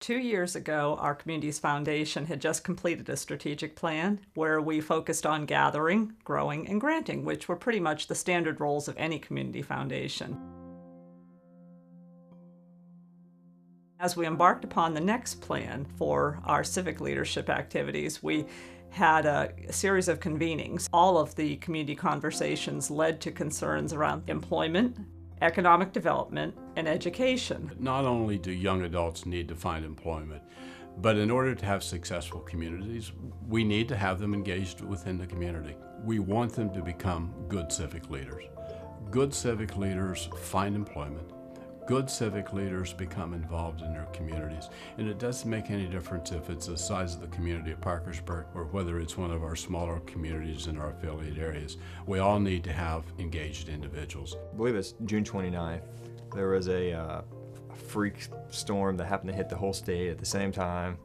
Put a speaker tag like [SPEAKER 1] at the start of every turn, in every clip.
[SPEAKER 1] 2 years ago, our Communities Foundation had just completed a strategic plan where we focused on gathering, growing, and granting, which were pretty much the standard roles of any community foundation. As we embarked upon the next plan for our civic leadership activities, we had a series of convenings. All of the community conversations led to concerns around employment, economic development, and education.
[SPEAKER 2] Not only do young adults need to find employment, but in order to have successful communities, we need to have them engaged within the community. We want them to become good civic leaders. Good civic leaders find employment. Good civic leaders become involved in their communities. And it doesn't make any difference if it's the size of the community of Parkersburg or whether it's one of our smaller communities in our affiliate areas. We all need to have engaged individuals.
[SPEAKER 3] I believe it's June 29th. There was a freak storm that happened to hit the whole state at the same time,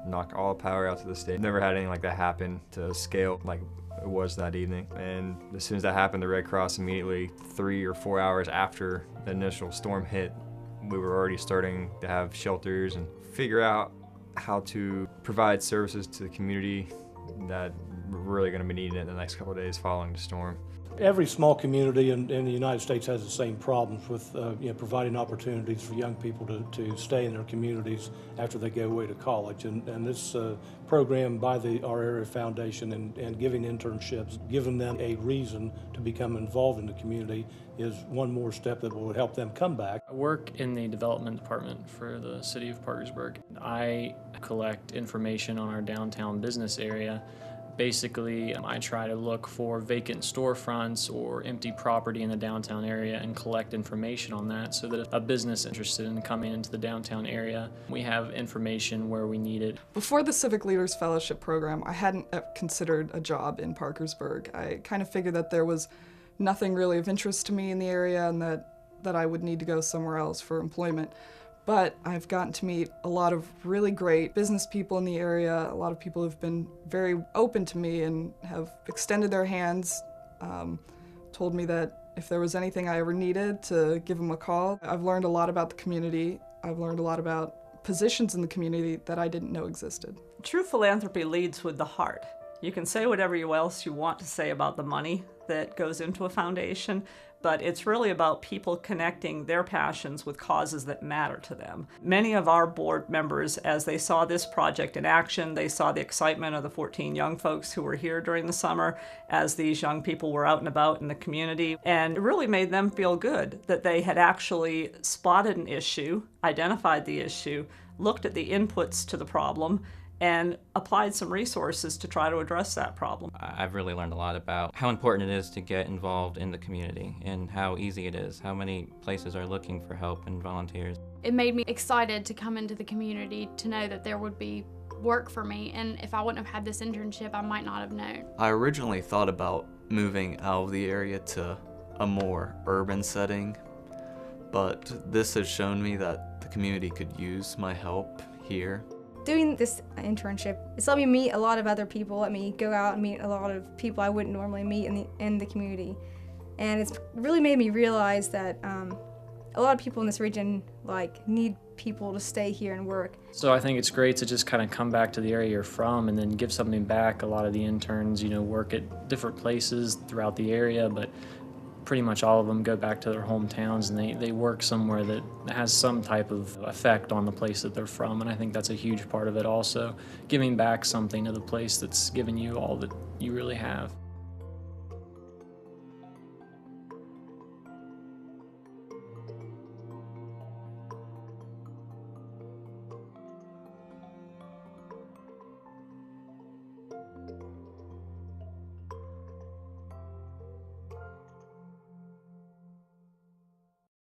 [SPEAKER 3] knock all the power out to the state. Never had anything like that happen to scale like it was that evening. And as soon as that happened, the Red Cross immediately, 3 or 4 hours after the initial storm hit, we were already starting to have shelters and figure out how to provide services to the community that we're really going to be needing in the next couple of days following the storm.
[SPEAKER 4] Every small community in the United States has the same problems with providing opportunities for young people to stay in their communities after they go away to college. And this program by our area foundation and giving internships, giving them a reason to become involved in the community is one more step that will help them come back.
[SPEAKER 5] I work in the development department for the city of Parkersburg. I collect information on our downtown business area. Basically, I try to look for vacant storefronts or empty property in the downtown area and collect information on that so that if a business interested in coming into the downtown area, we have information where we need it.
[SPEAKER 6] Before the Civic Leaders Fellowship program, I hadn't considered a job in Parkersburg. I kind of figured that there was nothing really of interest to me in the area and that I would need to go somewhere else for employment. But I've gotten to meet a lot of really great business people in the area. A lot of people have been very open to me and have extended their hands, told me that if there was anything I ever needed to give them a call. I've learned a lot about the community. I've learned a lot about positions in the community that I didn't know existed.
[SPEAKER 1] True philanthropy leads with the heart. You can say whatever else you want to say about the money that goes into a foundation, but it's really about people connecting their passions with causes that matter to them. Many of our board members, as they saw this project in action, they saw the excitement of the 14 young folks who were here during the summer as these young people were out and about in the community, and it really made them feel good that they had actually spotted an issue, identified the issue, looked at the inputs to the problem, and applied some resources to try to address that problem.
[SPEAKER 7] I've really learned a lot about how important it is to get involved in the community and how easy it is, how many places are looking for help and volunteers.
[SPEAKER 8] It made me excited to come into the community, to know that there would be work for me, and if I wouldn't have had this internship, I might not have known.
[SPEAKER 9] I originally thought about moving out of the area to a more urban setting, but this has shown me that the community could use my help here.
[SPEAKER 10] Doing this internship, it's let me meet a lot of other people, let me go out and meet a lot of people I wouldn't normally meet in the community. And it's really made me realize that a lot of people in this region need people to stay here and work.
[SPEAKER 5] So I think it's great to just kind of come back to the area you're from and then give something back. A lot of the interns, work at different places throughout the area, but pretty much all of them go back to their hometowns and they work somewhere that has some type of effect on the place that they're from, and I think that's a huge part of it also, giving back something to the place that's given you all that you really have.